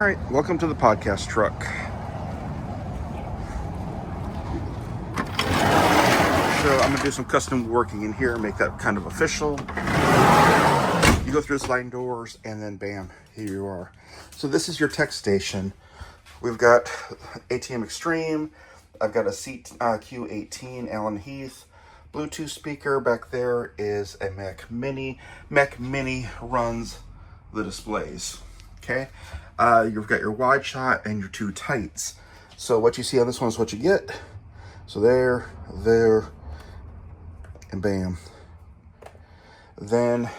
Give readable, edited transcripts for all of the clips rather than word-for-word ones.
All right, welcome to the podcast truck. So I'm gonna do some custom working in here, make that kind of official. You go through the sliding doors and then bam, here you are. So this is your tech station. We've got ATM Extreme. I've got a CQ18 Allen Heath. Bluetooth speaker. Back there is a Mac Mini. Mac Mini runs the displays. Okay. You've got your wide shot and your two tights. So what you see on this one is what you get. So there, and bam. Then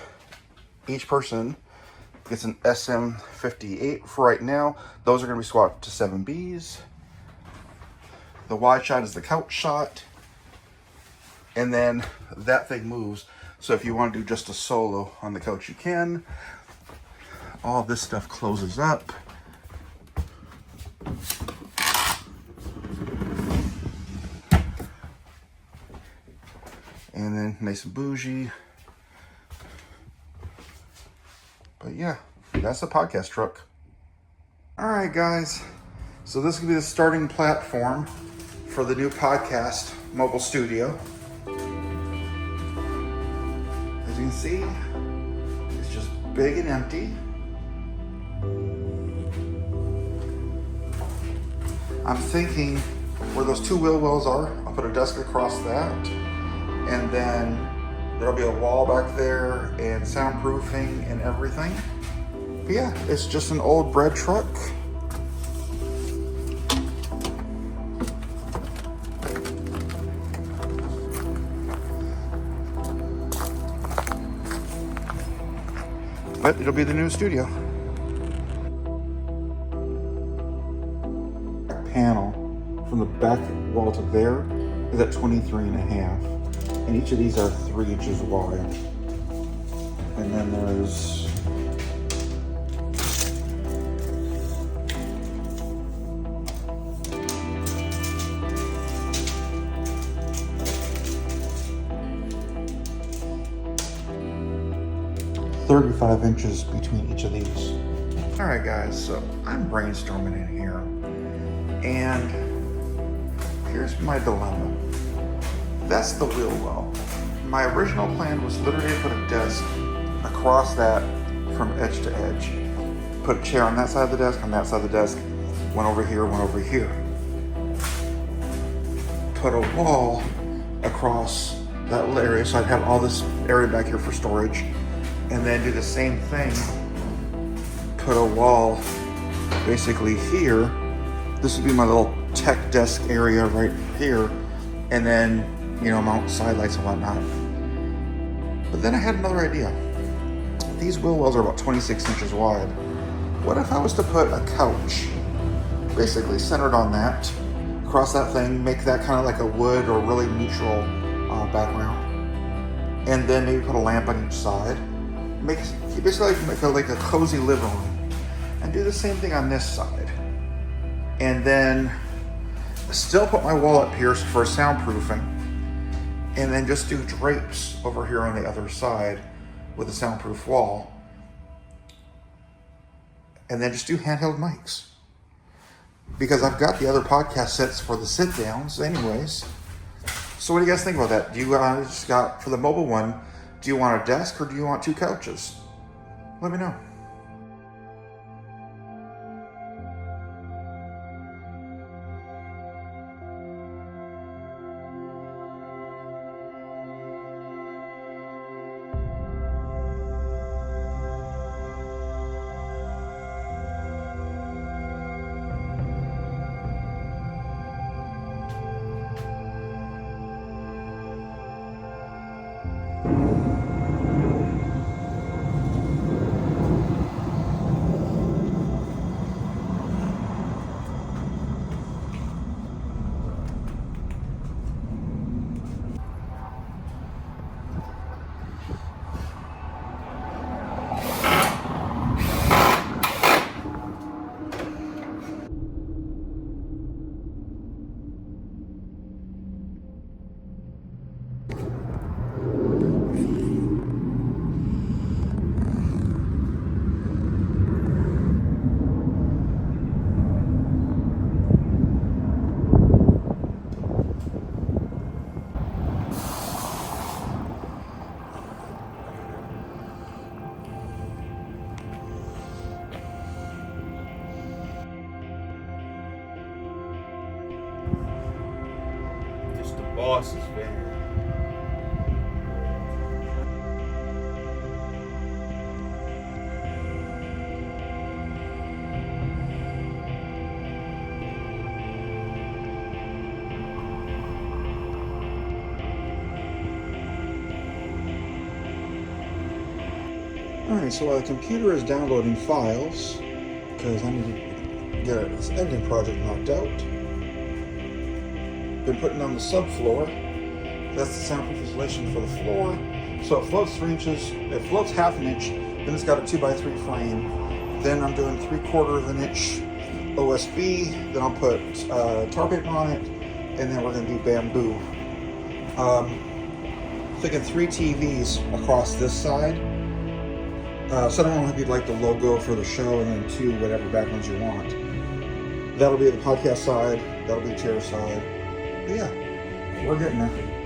each person gets an SM58 for right now. Those are going to be swapped to 7Bs. The wide shot is the couch shot. And then that thing moves. So if you want to do just a solo on the couch, you can. All this stuff closes up. And then nice and bougie. But yeah, that's the podcast truck. All right, guys. So this will be the starting platform for the new podcast mobile studio. As you can see, it's just big and empty. I'm thinking where those two wheel wells are, I'll put a desk across that, and then there'll be a wall back there and soundproofing and everything. But yeah, it's just an old bread truck. But it'll be the new studio. Panel from the back wall to there is at 23 and a half. And each of these are 3 inches wide. And then there's $35 between each of these. All right, guys, so I'm brainstorming in here. And here's my dilemma. That's the wheel well. My original plan was literally to put a desk across that from edge to edge. Put a chair on that side of the desk, on that side of the desk, one over here, one over here. Put a wall across that little area so I'd have all this area back here for storage. And then do the same thing. Put a wall basically here. This would be my little tech desk area right here. And then, mount side lights and whatnot. But then I had another idea. These wheel wells are about 26 inches wide. What if I was to put a couch, basically centered on that, across that thing, make that kind of like a wood or really neutral background. And then maybe put a lamp on each side. Basically make a cozy living room. And do the same thing on this side. And then still put my wall up here for soundproofing, and then just do drapes over here on the other side with a soundproof wall, and then just do handheld mics, because I've got the other podcast sets for the sit downs anyways. So what do you guys think about that? Do you guys got, for the mobile one, do you want a desk or do you want 2 couches? Let me know. boss's van. Alright, so while the computer is downloading files, because I need to get this engine project knocked out, been putting on the subfloor. That's the soundproof insulation for the floor. So it floats 3 inches, it floats half an inch, then it's got a 2x3 frame. Then I'm doing 3/4 of an inch OSB, then I'll put tar paper on it, and then we're going to do bamboo. Thinking 3 TVs across this side. So I don't know if you'd like the logo for the show, and then 2 whatever backgrounds you want. That'll be the podcast side, that'll be the chair side. But yeah, we're getting there.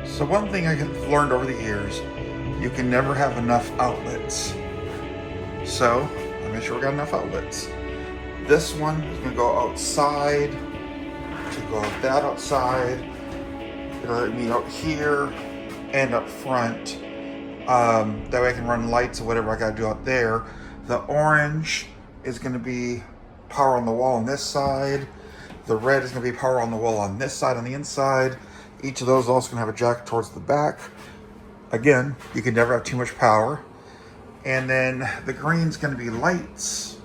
So one thing I've learned over the years, you can never have enough outlets. So I make sure we got enough outlets. This one is going to go outside, to go out that outside. It'll let me out here and up front. That way I can run lights or whatever I got to do out there. The orange is going to be power on the wall on this side. The red is going to be power on the wall on this side on the inside. Each of those is also going to have a jack towards the back. Again, you can never have too much power. And then the green's going to be lights.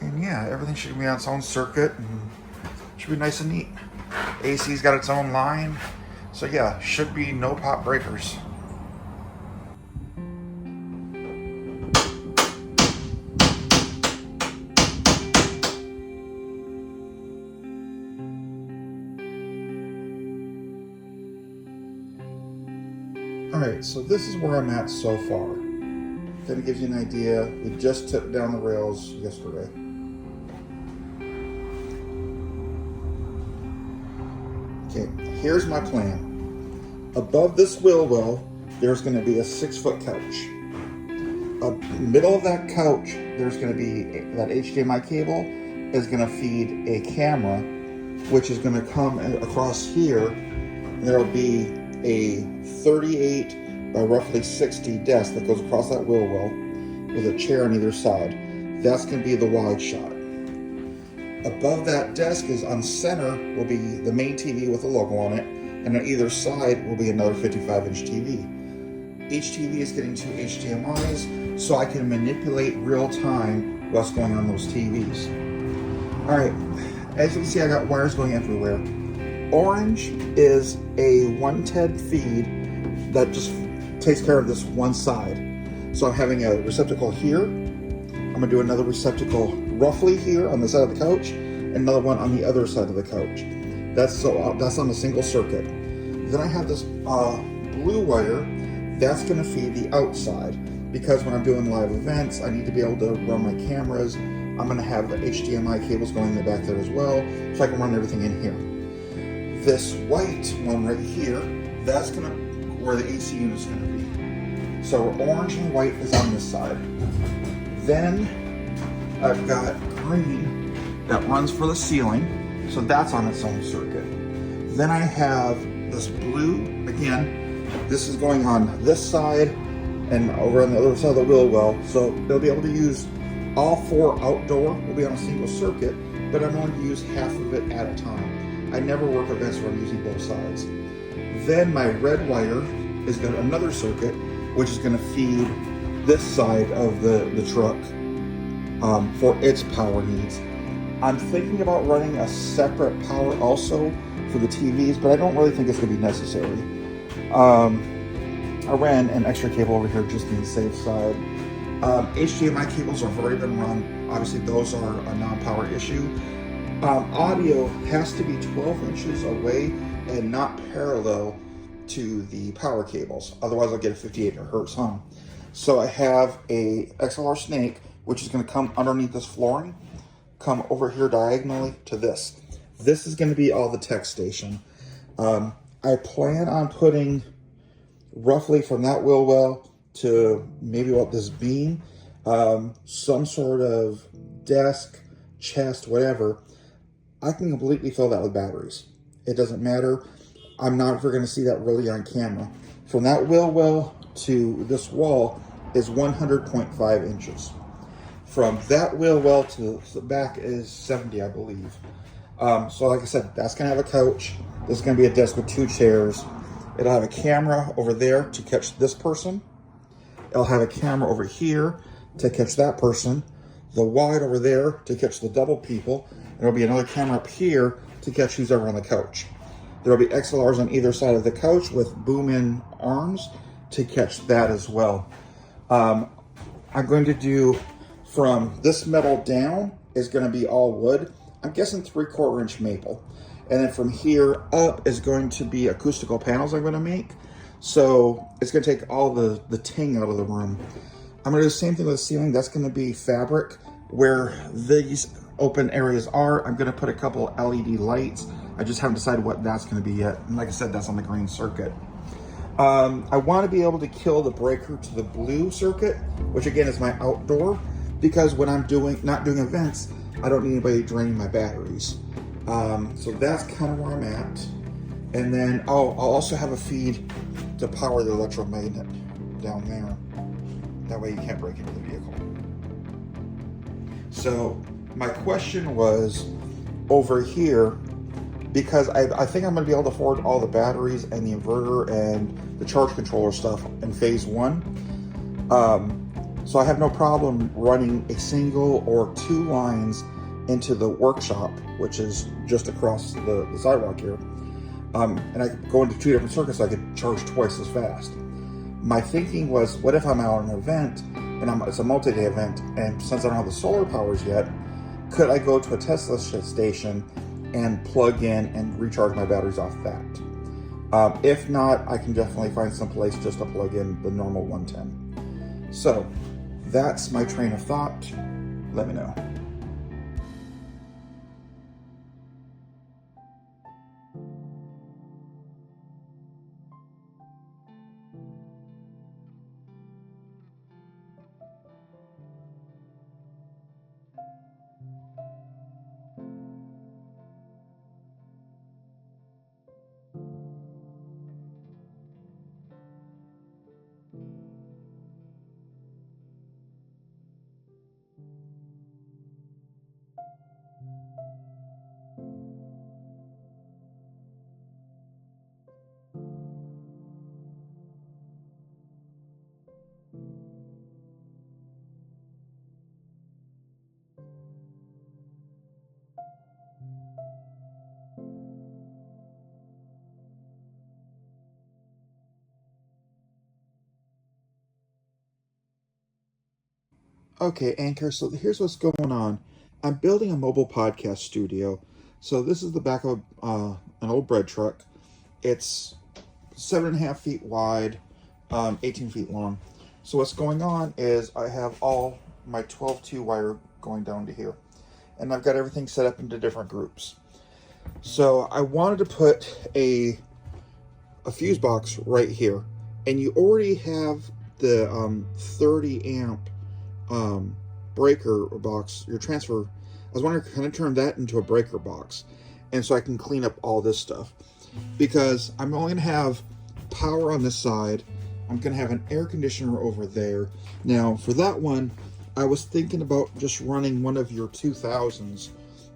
And yeah, everything should be on its own circuit. And should be nice and neat. AC's got its own line. So yeah, should be no pop breakers. Alright, so this is where I'm at so far. Kind of gives you an idea. We just took down the rails yesterday. Okay, here's my plan. Above this wheel well, there's going to be a 6-foot couch. Middle of that couch, there's going to be that HDMI cable is going to feed a camera, which is going to come across here. And there'll be a 38 by roughly 60 desk that goes across that wheel well with a chair on either side. That's going to be the wide shot. Above that desk is on center will be the main TV with the logo on it, and on either side will be another 55-inch TV. Each TV is getting 2 HDMIs, so I can manipulate real time what's going on those TVs. Alright, as you can see, I got wires going everywhere. Orange is a 110 feed that just takes care of this one side. So I'm having a receptacle here. I'm going to do another receptacle roughly here on the side of the couch, and another one on the other side of the couch. That's on a single circuit. Then I have this blue wire that's going to feed the outside, because when I'm doing live events, I need to be able to run my cameras. I'm going to have the HDMI cables going in the back there as well, so I can run everything in here. This white one right here, that's going to where the AC unit is going to be. So orange and white is on this side. Then I've got green that runs for the ceiling, so that's on its own circuit. Then I have this blue, again, this is going on this side and over on the other side of the wheel well, so they'll be able to use all 4 outdoor will be on a single circuit, but I'm going to use half of it at a time. I never work events where I'm using both sides. Then my red wire is going to another circuit, which is going to feed this side of the truck for its power needs. I'm thinking about running a separate power also for the TVs, but I don't really think it's going to be necessary. I ran an extra cable over here just on the safe side. HDMI cables have already been run. Obviously, those are a non-power issue. Audio has to be 12 inches away and not parallel to the power cables. Otherwise, I'll get a 58 hertz hum. So I have a XLR snake, which is going to come underneath this flooring, come over here diagonally to this. This is going to be all the tech station. I plan on putting roughly from that wheel well to maybe what this beam, some sort of desk, chest, whatever. I can completely fill that with batteries. It doesn't matter. I'm not ever going to see that really on camera. From that wheel well to this wall is 100.5 inches. From that wheel well to the back is 70, I believe. So like I said, that's going to have a couch. This is going to be a desk with 2 chairs. It'll have a camera over there to catch this person. It'll have a camera over here to catch that person. The wide over there to catch the double people. And there'll be another camera up here to catch who's ever on the couch. There'll be XLRs on either side of the couch with boom-in arms to catch that as well. I'm going to do from this metal down is going to be all wood. I'm guessing 3/4 inch maple. And then from here up is going to be acoustical panels I'm going to make. So it's going to take all the ting out of the room. I'm going to do the same thing with the ceiling. That's going to be fabric. Where these open areas are, I'm going to put a couple LED lights. I just haven't decided what that's going to be yet. And like I said, that's on the green circuit. I want to be able to kill the breaker to the blue circuit, which again is my outdoor, because when I'm not doing events, I don't need anybody draining my batteries. So that's kind of where I'm at. And then I'll also have a feed to power the electromagnet down there. That way you can't break into the vehicle. So my question was over here, because I think I'm going to be able to afford all the batteries and the inverter and the charge controller stuff in phase 1. So I have no problem running a single or 2 lines into the workshop, which is just across the sidewalk here. And I could go into 2 different circuits, so I could charge twice as fast. My thinking was, what if I'm out on an event, and it's a multi-day event, and since I don't have the solar powers yet, could I go to a Tesla station and plug in and recharge my batteries off that? If not, I can definitely find some place just to plug in the normal 110. So that's my train of thought. Let me know. Okay, Anchor, so here's what's going on. I'm building a mobile podcast studio. So this is the back of an old bread truck. It's 7.5 feet wide, 18 feet long. So what's going on is I have all my 12-2 wire going down to here. And I've got everything set up into different groups. So I wanted to put a fuse box right here. And you already have the 30 amp breaker box, your transfer. I was wondering, can I turn that into a breaker box? And so I can clean up all this stuff. Because I'm only going to have power on this side. I'm going to have an air conditioner over there. Now, for that one, I was thinking about just running one of your 2000s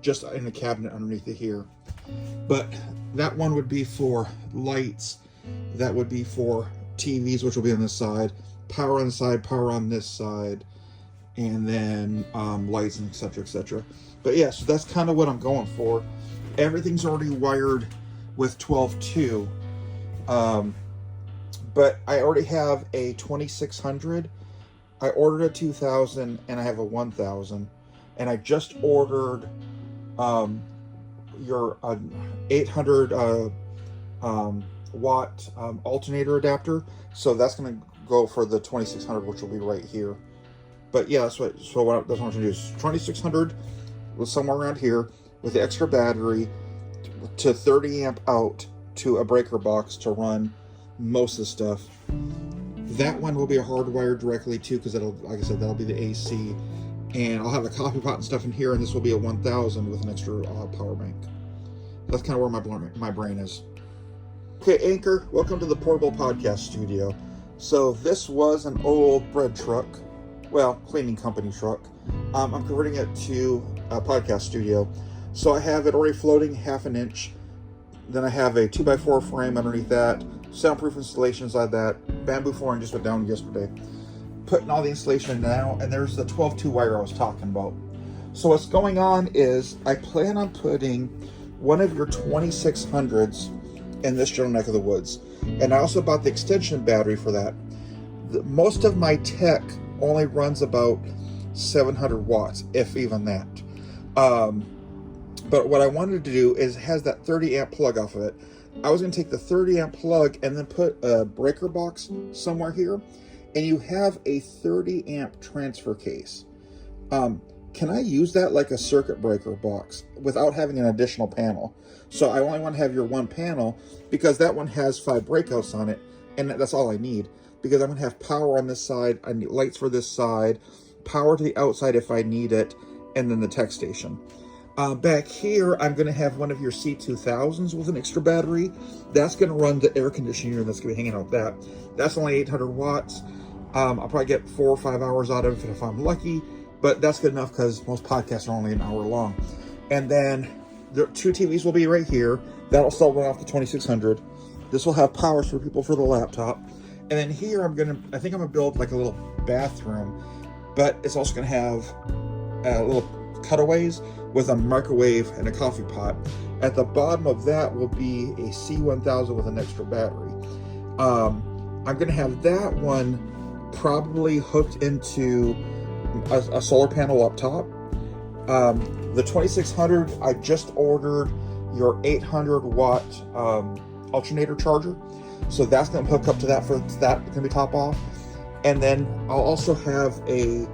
just in a cabinet underneath it here. But that one would be for lights. That would be for TVs, which will be on this side. Power on the side, power on this side. And then lights and etc, etc. But yeah, so that's kind of what I'm going for. Everything's already wired with 12.2. But I already have a 2600 I ordered a 2000 and I have a 1000, and I just ordered your 800 watt alternator adapter, so that's going to go for the 2600, which will be right here. But yeah, that's what I'm going to do is 2600 with somewhere around here with the extra battery to 30 amp out to a breaker box to run most of the stuff. That one will be hardwired directly too, because it'll, like I said, that'll be the AC, and I'll have a coffee pot and stuff in here, and this will be a 1000 with an extra power bank. That's kind of where my brain is. Okay, Anchor, welcome to the portable podcast studio. So this was an old bread truck, well, cleaning company truck. I'm converting it to a podcast studio. So I have it already floating 1/2 inch. Then I have a 2x4 frame underneath that, soundproof installation inside that, bamboo flooring just went down yesterday. Putting all the installation in now, and there's the 12-2 wire I was talking about. So what's going on is I plan on putting one of your 2600s in this general neck of the woods. And I also bought the extension battery for that. Most of my tech only runs about 700 watts, if even that. But what I wanted to do is it has that 30 amp plug off of it. I was going to take the 30 amp plug and then put a breaker box somewhere here, and you have a 30 amp transfer case. Can I use that like a circuit breaker box without having an additional panel? So I only want to have your one panel because that one has 5 breakouts on it, and that's all I need, because I'm going to have power on this side, I need lights for this side, power to the outside if I need it, and then the tech station. Back here, I'm going to have one of your C2000s with an extra battery. That's going to run the air conditioning unit that's going to be hanging out with that. That's only 800 watts. I'll probably get 4 or 5 hours out of it if I'm lucky, but that's good enough because most podcasts are only an hour long. And then the 2 TVs will be right here. That'll still run off the 2600. This will have power for people for the laptop. And then here, I think I'm going to build like a little bathroom, but it's also going to have little cutaways with a microwave and a coffee pot. At the bottom of that will be a C1000 with an extra battery. I'm going to have that one probably hooked into a solar panel up top. The 2600, I just ordered your 800 watt alternator charger. So that's going to hook up to that, for that going to be top off. And then I'll also have a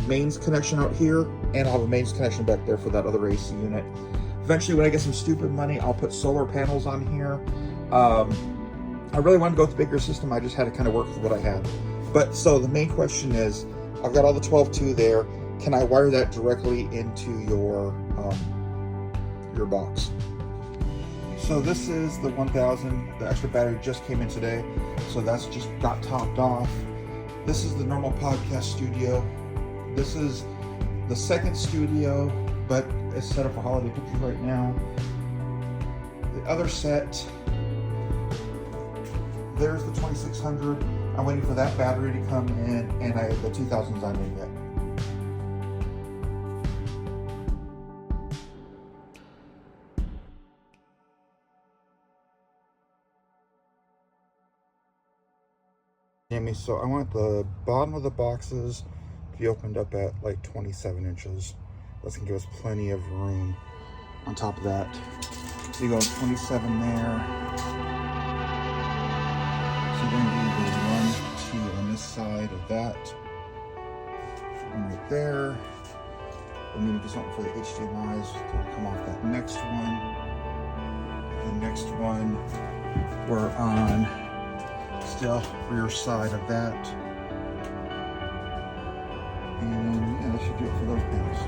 mains connection out here, and I'll have a mains connection back there for that other AC unit. Eventually, when I get some stupid money, I'll put solar panels on here. I really wanted to go with the bigger system. I just had to kind of work with what I had. But so the main question is, I've got all the 12-2 there. Can I wire that directly into your box? So this is the 1000. The extra battery just came in today, so that's just got topped off. This is the normal podcast studio. This is the second studio, but it's set up for holiday pictures right now. The other set, there's the 2600. I'm waiting for that battery to come in, and the 2000's not in yet. So I want the bottom of the boxes to be opened up at like 27 inches. That's gonna give us plenty of room on top of that. So you go 27 there. So you're gonna do the 1, 2 on this side of that. One right there. And then do something for the HDMIs to come off that next one. The next one, we're on still rear side of that. And yeah, that should do it for those panels.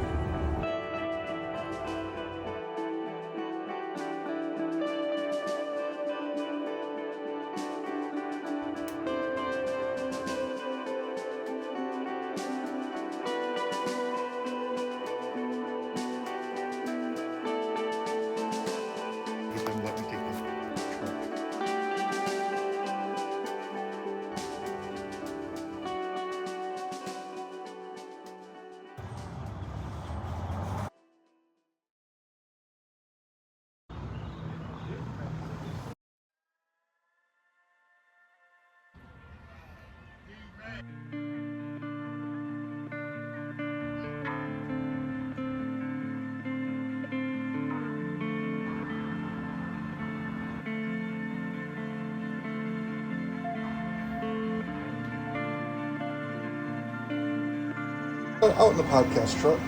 Out in the podcast truck,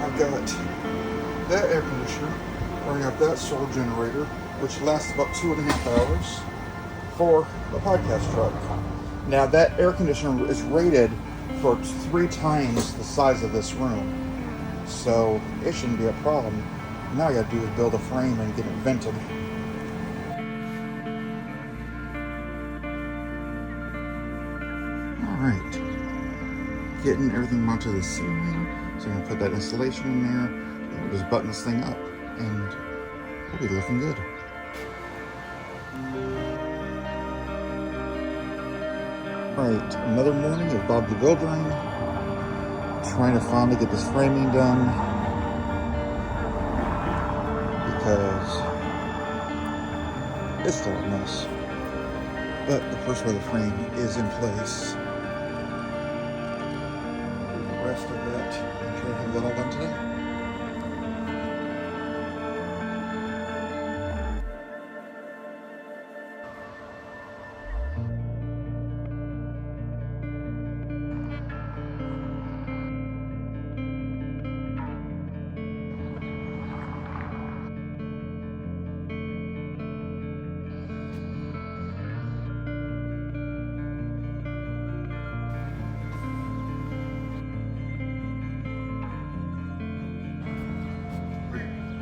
I've got that air conditioner, where I have that solar generator, which lasts about 2.5 hours for the podcast truck. Now that air conditioner is rated for 3 times the size of this room, so it shouldn't be a problem. Now all I gotta do is build a frame and get it vented. Alright, getting everything mounted to the ceiling, so I'm gonna put that insulation in there, and we'll just button this thing up, and we'll be looking good. Alright, another morning of Bob the Buildering, trying to finally get this framing done, because it's still a mess. But the first way the frame is in place. The rest of that, I'm trying to have that all done today.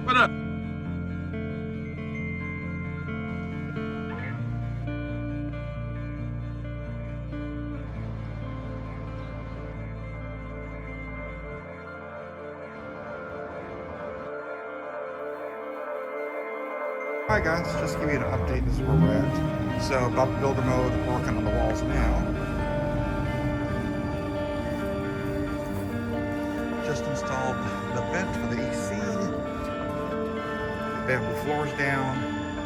What up? Hi guys, just to give you an update, this is where we're at. So, Bob the Builder mode, working on the walls now. Just installed the vent for the AC. Bamboo floors down,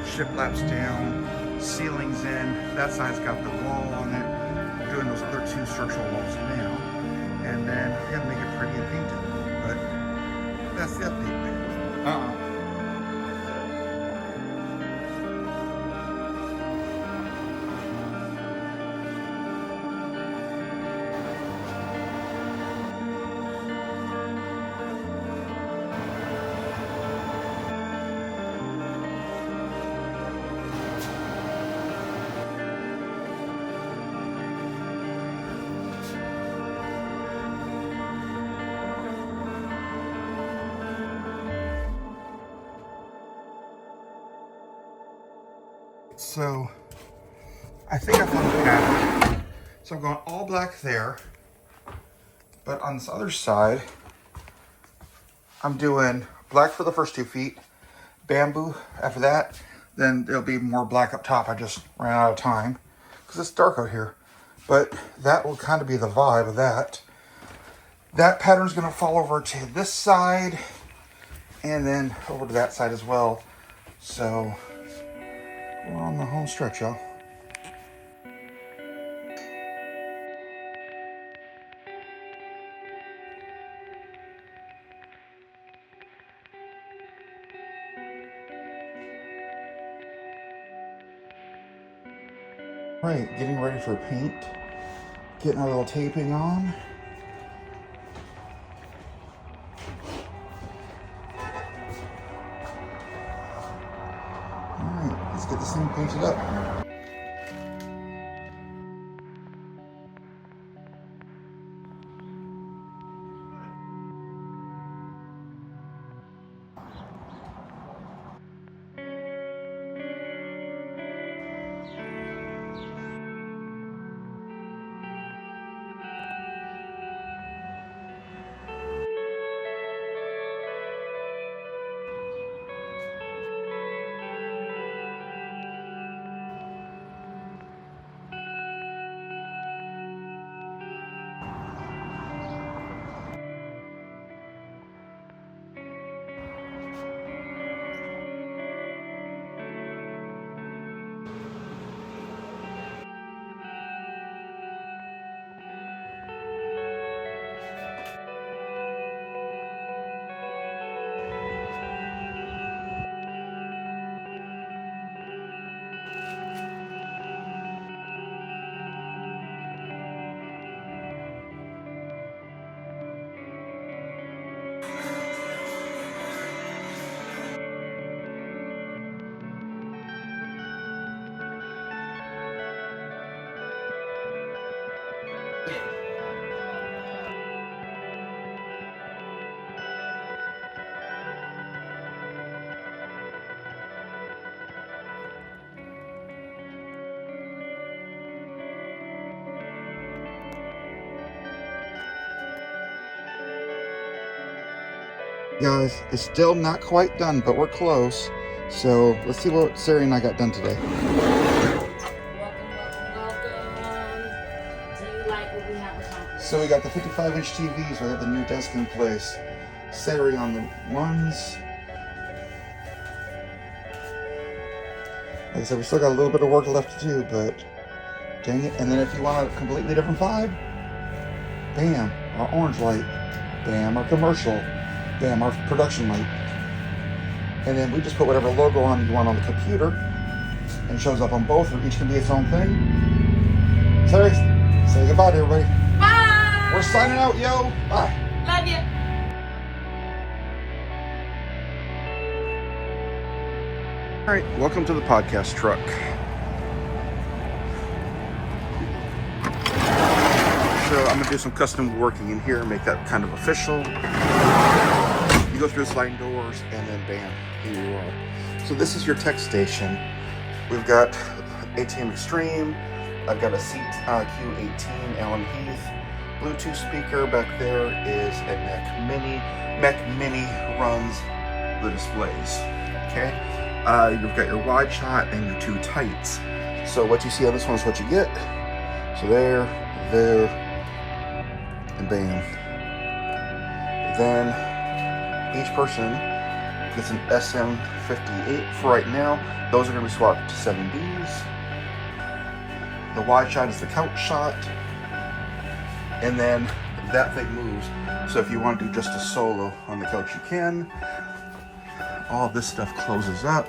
shiplap's down, ceiling's in. That side's got the wall on it. I'm doing those other 2 structural walls now. And then I gotta make it pretty and paint it. But that's the update. So, I think I found a pattern. So I'm going all black there, but on this other side, I'm doing black for the first 2 feet, bamboo after that, then there'll be more black up top. I just ran out of time because it's dark out here. But that will kind of be the vibe of that. That pattern's going to fall over to this side and then over to that side as well. So we're on the home stretch, y'all. Right, getting ready for paint. Getting our little taping on. Alright, let's get this thing painted up. Guys, it's still not quite done, but we're close. So let's see what Sari and I got done today. Welcome. Do you like what we have accomplished? So we got the 55-inch TVs. We got the new desk in place. Sari on the ones. Like I said, we still got a little bit of work left to do, but dang it. And then if you want a completely different vibe, bam, our orange light. Bam, our commercial. Bam, our production light. And then we just put whatever logo on you want on the computer, and it shows up on both, or each can be its own thing. Sari, say goodbye to everybody. Bye! We're signing out, yo. Bye. Love you. All right, welcome to the podcast truck. So I'm gonna do some custom working in here, make that kind of official. You go through the sliding doors, and then bam, here you are. So this is your tech station. We've got ATM Extreme. I've got a CQ18 Allen Heath. Bluetooth speaker back there is a Mac Mini. Mac Mini runs the displays. Okay. You've got your wide shot and your two tights. So what you see on this one is what you get. So there, and bam. Then each person gets an SM58 for right now. Those are going to be swapped to 7Bs. The wide shot is the couch shot. And then that thing moves. So if you want to do just a solo on the couch, you can. All this stuff closes up.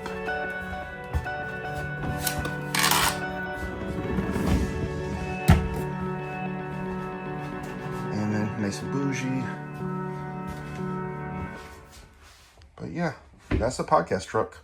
And then nice and bougie. But yeah, that's the podcast truck.